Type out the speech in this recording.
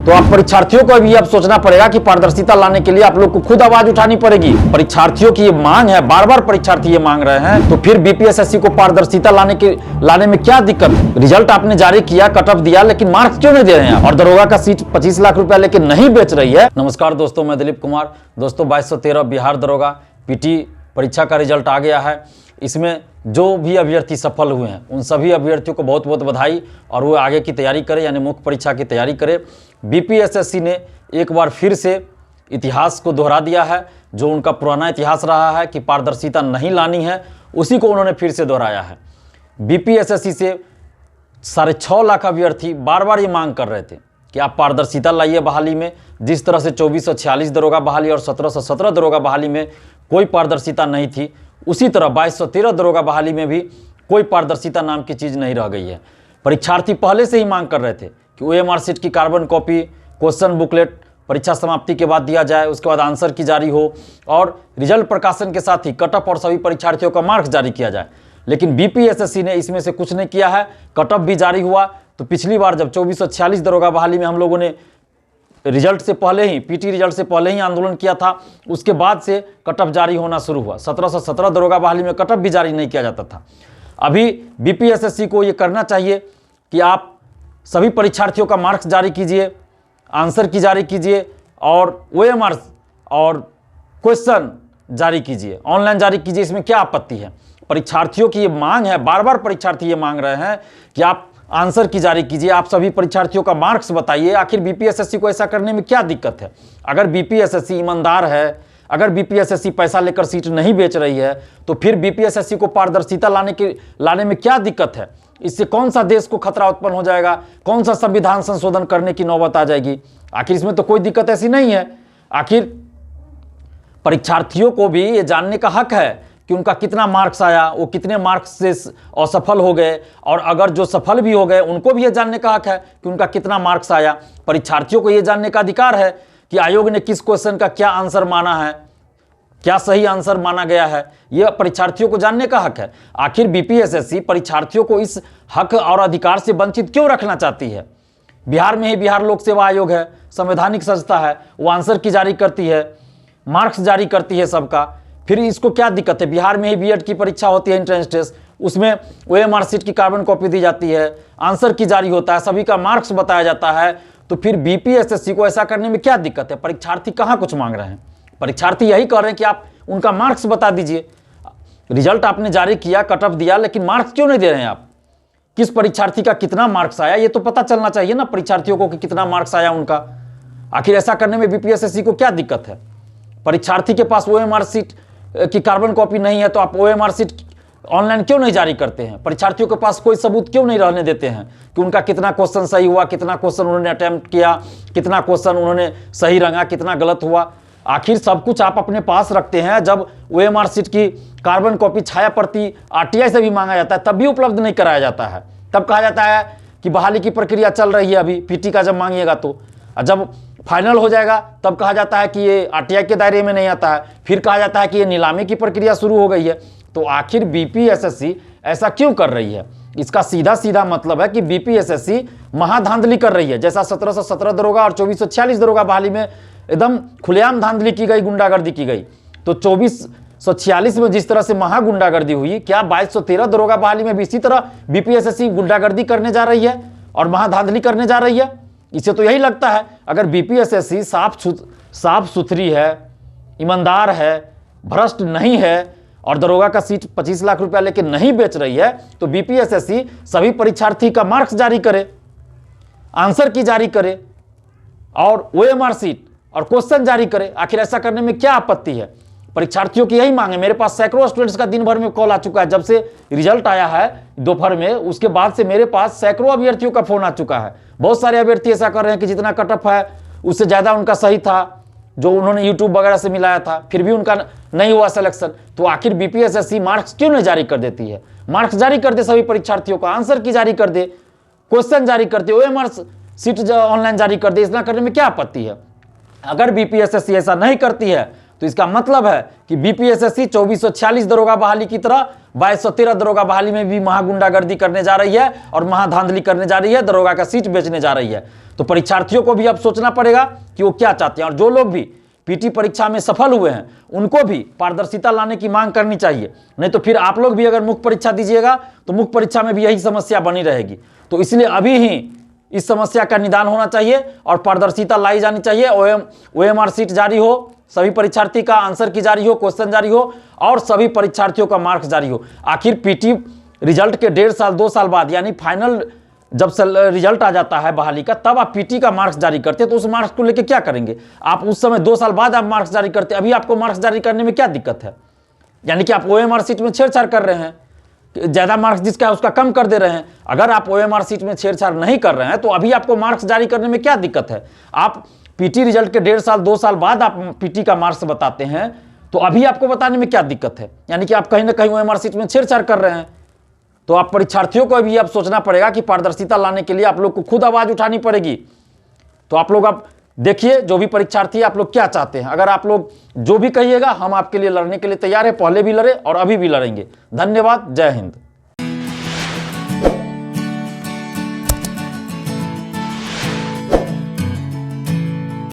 तो आप परीक्षार्थियों को भी अब सोचना पड़ेगा कि पारदर्शिता लाने के लिए आप लोग को खुद आवाज उठानी पड़ेगी। परीक्षार्थियों की ये मांग है, बार बार परीक्षार्थी ये मांग रहे हैं, तो फिर बीपीएसएससी को पारदर्शिता लाने में क्या दिक्कत? रिजल्ट आपने जारी किया, कट ऑफ दिया, लेकिन मार्क्स क्यों नहीं दे रहे हैं? और दरोगा का सीट 25 लाख रुपया लेके नहीं बेच रही है। नमस्कार दोस्तों, मैं दिलीप कुमार। दोस्तों 2213 बिहार दरोगा पीटी परीक्षा का रिजल्ट आ गया है। इसमें जो भी अभ्यर्थी सफल हुए हैं उन सभी अभ्यर्थियों को बहुत बहुत बधाई, और वो आगे की तैयारी करें, यानी मुख्य परीक्षा की तैयारी करें। बीपीएसएससी ने एक बार फिर से इतिहास को दोहरा दिया है। जो उनका पुराना इतिहास रहा है कि पारदर्शिता नहीं लानी है, उसी को उन्होंने फिर से दोहराया है। बीपीएसएससी से 6.5 लाख अभ्यर्थी बार बार ये मांग कर रहे थे कि आप पारदर्शिता लाइए बहाली में। जिस तरह से 2446 दरोगा बहाली और 1717 दरोगा बहाली में कोई पारदर्शिता नहीं थी, उसी तरह 2213 दरोगा बहाली में भी कोई पारदर्शिता नाम की चीज़ नहीं रह गई है। परीक्षार्थी पहले से ही मांग कर रहे थे कि ओएमआर शीट की कार्बन कॉपी, क्वेश्चन बुकलेट परीक्षा समाप्ति के बाद दिया जाए, उसके बाद आंसर की जारी हो, और रिजल्ट प्रकाशन के साथ ही कट ऑफ और सभी परीक्षार्थियों का मार्क्स जारी किया जाए। लेकिन बीपीएसएससी ने इसमें से कुछ नहीं किया है। कट ऑफ भी जारी हुआ तो पिछली बार जब 2446 दरोगा बहाली में हम लोगों ने रिजल्ट से पहले ही, पीटी रिजल्ट से पहले ही आंदोलन किया था, उसके बाद से कट ऑफ जारी होना शुरू हुआ। 1717 दरोगा बहाली में कट ऑफ भी जारी नहीं किया जाता था। अभी बीपीएसएससी को ये करना चाहिए कि आप सभी परीक्षार्थियों का मार्क्स जारी कीजिए, आंसर की जारी कीजिए, और ओएमआर और क्वेश्चन जारी कीजिए, ऑनलाइन जारी कीजिए। इसमें क्या आपत्ति है? परीक्षार्थियों की ये मांग है, बार बार परीक्षार्थी ये मांग रहे हैं कि आप आंसर की जारी कीजिए, आप सभी परीक्षार्थियों का मार्क्स बताइए। आखिर बीपीएसएससी को ऐसा करने में क्या दिक्कत है? अगर बीपीएसएससी ईमानदार है, अगर बीपीएसएससी पैसा लेकर सीट नहीं बेच रही है, तो फिर बीपीएसएससी को पारदर्शिता लाने में क्या दिक्कत है? इससे कौन सा देश को खतरा उत्पन्न हो जाएगा? कौन सा संविधान संशोधन करने की नौबत आ जाएगी? आखिर इसमें तो कोई दिक्कत ऐसी नहीं है। आखिर परीक्षार्थियों को भी ये जानने का हक है कि उनका कितना मार्क्स आया, वो कितने मार्क्स से असफल हो गए, और अगर जो सफल भी हो गए उनको भी ये जानने का हक है कि उनका कितना मार्क्स आया। परीक्षार्थियों को ये जानने का अधिकार है कि आयोग ने किस क्वेश्चन का क्या आंसर माना है, क्या सही आंसर माना गया है। यह परीक्षार्थियों को जानने का हक है। आखिर बीपीएसएससी परीक्षार्थियों को इस हक और अधिकार से वंचित क्यों रखना चाहती है? बिहार में ही बिहार लोक सेवा आयोग है, संवैधानिक संस्था है, वो आंसर की जारी करती है, मार्क्स जारी करती है सबका। फिर इसको क्या दिक्कत है? बिहार में ही बीएड की परीक्षा होती है, एंट्रेंस टेस्ट, उसमें ओएमआर शीट की कार्बन कॉपी दी जाती है, आंसर की जारी होता है, सभी का मार्क्स बताया जाता है। तो फिर बीपीएसएससी को ऐसा करने में क्या दिक्कत है? परीक्षार्थी कहाँ कुछ मांग रहे हैं? परीक्षार्थी यही कह रहे हैं कि आप उनका मार्क्स बता दीजिए। रिजल्ट आपने जारी किया, कट ऑफ दिया, लेकिन मार्क्स क्यों नहीं दे रहे हैं आप? किस परीक्षार्थी का कितना मार्क्स आया ये तो पता चलना चाहिए ना परीक्षार्थियों को कि कितना मार्क्स आया उनका। आखिर ऐसा करने में बीपीएसएससी को क्या दिक्कत है? परीक्षार्थी के पास ओएमआर शीट की कार्बन कॉपी नहीं है तो आप ओएमआर शीट ऑनलाइन क्यों नहीं जारी करते हैं? परीक्षार्थियों के पास कोई सबूत क्यों नहीं रहने देते हैं कि उनका कितना क्वेश्चन सही हुआ, कितना क्वेश्चन उन्होंने अटेम्प्ट किया, कितना क्वेश्चन उन्होंने सही रंगा, कितना गलत हुआ? आखिर सब कुछ आप अपने पास रखते हैं। जब ओएमआर शीट की कार्बन कॉपी छाया प्रति आरटीआई से भी मांगा जाता है तब भी उपलब्ध नहीं कराया जाता है। तब कहा जाता है कि बहाली की प्रक्रिया चल रही है, अभी पीटी का जब मांगिएगा तो, जब फाइनल हो जाएगा तब कहा जाता है कि ये आरटीआई के दायरे में नहीं आता है, फिर कहा जाता है कि ये नीलामी की प्रक्रिया शुरू हो गई है। तो आखिर बीपीएसएससी ऐसा क्यों कर रही है? इसका सीधा सीधा मतलब है कि बीपीएसएससी महाधांधली कर रही है। जैसा 1717 दरोगा और 2446 दरोगा बहाली में एकदम खुलेआम धांधली की गई, गुंडागर्दी की गई, तो 2446 में जिस तरह से महागुंडागर्दी हुई, क्या 2213 दरोगा बहाली में भी इसी तरह बीपीएसएससी गुंडागर्दी करने जा रही है और महाधांधली करने जा रही है? इसे तो यही लगता है। अगर बीपीएसएससी साफ सुथरी है, ईमानदार है, भ्रष्ट नहीं है और दरोगा का सीट 25 लाख रुपया लेके नहीं बेच रही है, तो बीपीएसएससी सभी परीक्षार्थी का मार्क्स जारी करे, आंसर की जारी करे, और ओएमआर शीट और क्वेश्चन जारी करे। आखिर ऐसा करने में क्या आपत्ति है? परीक्षार्थियों की यही मांग है। मेरे पास सैकड़ों स्टूडेंट्स का दिन भर में कॉल आ चुका है। जब से रिजल्ट आया है दोपहर में, उसके बाद से मेरे पास सैकड़ों अभ्यर्थियों का फोन आ चुका है। बहुत सारे अभ्यर्थी ऐसा कर रहे हैं कि जितना कट ऑफ है उससे ज़्यादा उनका सही था, जो उन्होंने यूट्यूब वगैरह से मिलाया था, फिर भी उनका नहीं हुआ सिलेक्शन। तो आखिर बीपीएसएससी मार्क्स क्यों नहीं जारी कर देती है? मार्क्स जारी कर दे सभी परीक्षार्थियों का, आंसर की जारी कर दे, क्वेश्चन जारी कर दे, ओएमआर शीट ऑनलाइन जारी कर दे। इतना करने में क्या आपत्ति है? अगर बीपीएसएससी ऐसा नहीं करती है तो इसका मतलब है कि बीपीएसएससी 2446 दरोगा बहाली की तरह 2213 दरोगा बहाली में भी महागुंडागर्दी करने जा रही है और महाधांधली करने जा रही है, दरोगा का सीट बेचने जा रही है। तो परीक्षार्थियों को भी अब सोचना पड़ेगा कि वो क्या चाहते हैं, और जो लोग भी पीटी परीक्षा में सफल हुए हैं उनको भी पारदर्शिता लाने की मांग करनी चाहिए। नहीं तो फिर आप लोग भी अगर मुख्य परीक्षा दीजिएगा तो मुख्य परीक्षा में भी यही समस्या बनी रहेगी। तो इसलिए अभी ही इस समस्या का निदान होना चाहिए और पारदर्शिता लाई जानी चाहिए। ओएमआर सीट जारी हो, सभी परीक्षार्थी का आंसर की जारी हो, क्वेश्चन जारी हो और सभी परीक्षार्थियों का मार्क्स जारी हो। आखिर पीटी रिजल्ट के 1.5 साल 2 साल बाद, यानी फाइनल जब रिजल्ट आ जाता है बहाली का, तब आप पीटी का मार्क्स जारी करते हैं। तो उस मार्क्स को लेकर क्या करेंगे आप? उस समय 2 साल बाद आप मार्क्स जारी करते, अभी आपको मार्क्स जारी करने में क्या दिक्कत है? यानी कि आप ओएमआर सीट में छेड़छाड़ कर रहे हैं, ज्यादा मार्क्स जिसका है उसका कम कर दे रहे हैं। अगर आप ओएमआर सीट में छेड़छाड़ नहीं कर रहे हैं तो अभी आपको मार्क्स जारी करने में क्या दिक्कत है? आप पीटी रिजल्ट के 1.5 साल 2 साल बाद आप पीटी का मार्क्स बताते हैं, तो अभी आपको बताने में क्या दिक्कत है? यानी कि आप कहीं ना कहीं ओएमआर सीट में छेड़छाड़ कर रहे हैं। तो आप परीक्षार्थियों को भी अब सोचना पड़ेगा कि पारदर्शिता लाने के लिए आप लोग को खुद आवाज उठानी पड़ेगी। तो आप लोग अब देखिए, जो भी परीक्षार्थी आप लोग क्या चाहते हैं। अगर आप लोग जो भी कहिएगा हम आपके लिए लड़ने के लिए तैयार है, पहले भी लड़े और अभी भी लड़ेंगे। धन्यवाद, जय हिंद।